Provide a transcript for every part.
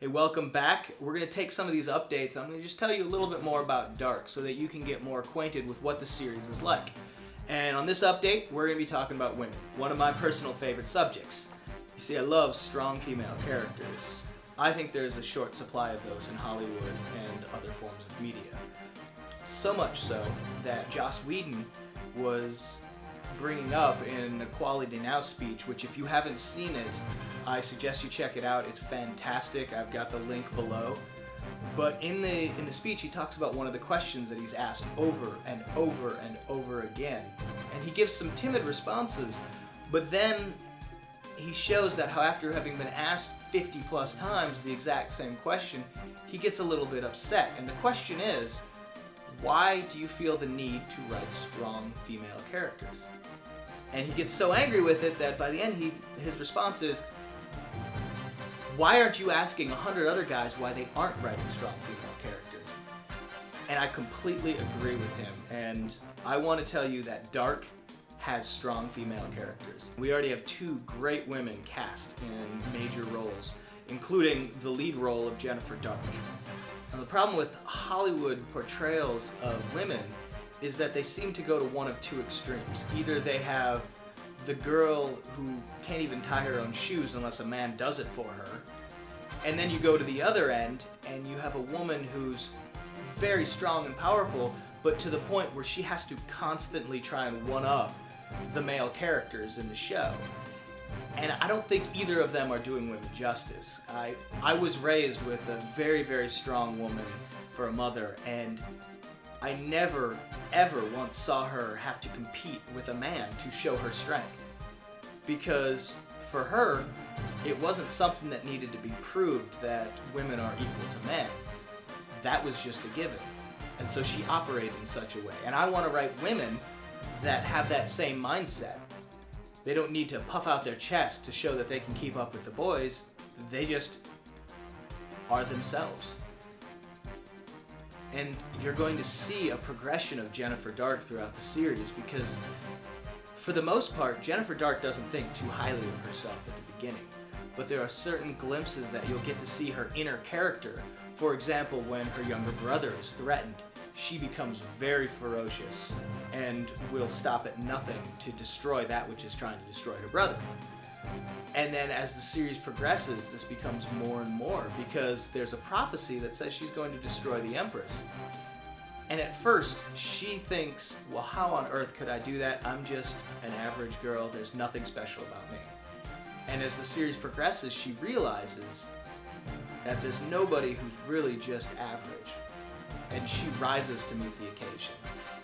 Hey, welcome back. We're going to take some of these updates. I'm going to just tell you a little bit more about Darke so that you can get more acquainted with what the series is like. And on this update, we're going to be talking about women, one of my personal favorite subjects. You see, I love strong female characters. I think there's a short supply of those in Hollywood and other forms of media. So much so that Joss Whedon was bringing up in Equality Now speech, which if you haven't seen it, I suggest you check it out. It's fantastic. I've got the link below. But in the speech, he talks about one of the questions that he's asked over and over and over again. And he gives some timid responses, but then he shows that how after having been asked 50 plus times the exact same question, he gets a little bit upset. And the question is, why do you feel the need to write strong female characters? And he gets so angry with it that by the end his response is, why aren't you asking 100 other guys why they aren't writing strong female characters? And I completely agree with him. And I want to tell you that Darke has strong female characters. We already have two great women cast in major roles, including the lead role of Jennifer Darke. Now, the problem with Hollywood portrayals of women is that they seem to go to one of two extremes. Either they have the girl who can't even tie her own shoes unless a man does it for her, and then you go to the other end and you have a woman who's very strong and powerful, but to the point where she has to constantly try and one-up the male characters in the show. And I don't think either of them are doing women justice. I was raised with a very, very strong woman for a mother, and I never, ever once saw her have to compete with a man to show her strength. Because for her, it wasn't something that needed to be proved that women are equal to men. That was just a given. And so she operated in such a way. And I want to write women that have that same mindset. They don't need to puff out their chest to show that they can keep up with the boys. They just are themselves. And you're going to see a progression of Jennifer Darke throughout the series because, for the most part, Jennifer Darke doesn't think too highly of herself at the beginning. But there are certain glimpses that you'll get to see her inner character. For example, when her younger brother is threatened, she becomes very ferocious and will stop at nothing to destroy that which is trying to destroy her brother. And then as the series progresses, this becomes more and more because there's a prophecy that says she's going to destroy the Empress. And at first, she thinks, well, how on earth could I do that? I'm just an average girl. There's nothing special about me. And as the series progresses, she realizes that there's nobody who's really just average. And she rises to meet the occasion.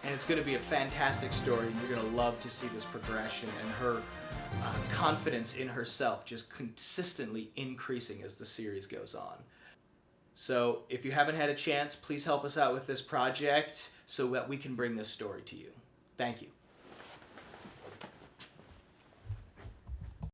And it's going to be a fantastic story, and you're going to love to see this progression and her confidence in herself just consistently increasing as the series goes on. So if you haven't had a chance, please help us out with this project so that we can bring this story to you. Thank you.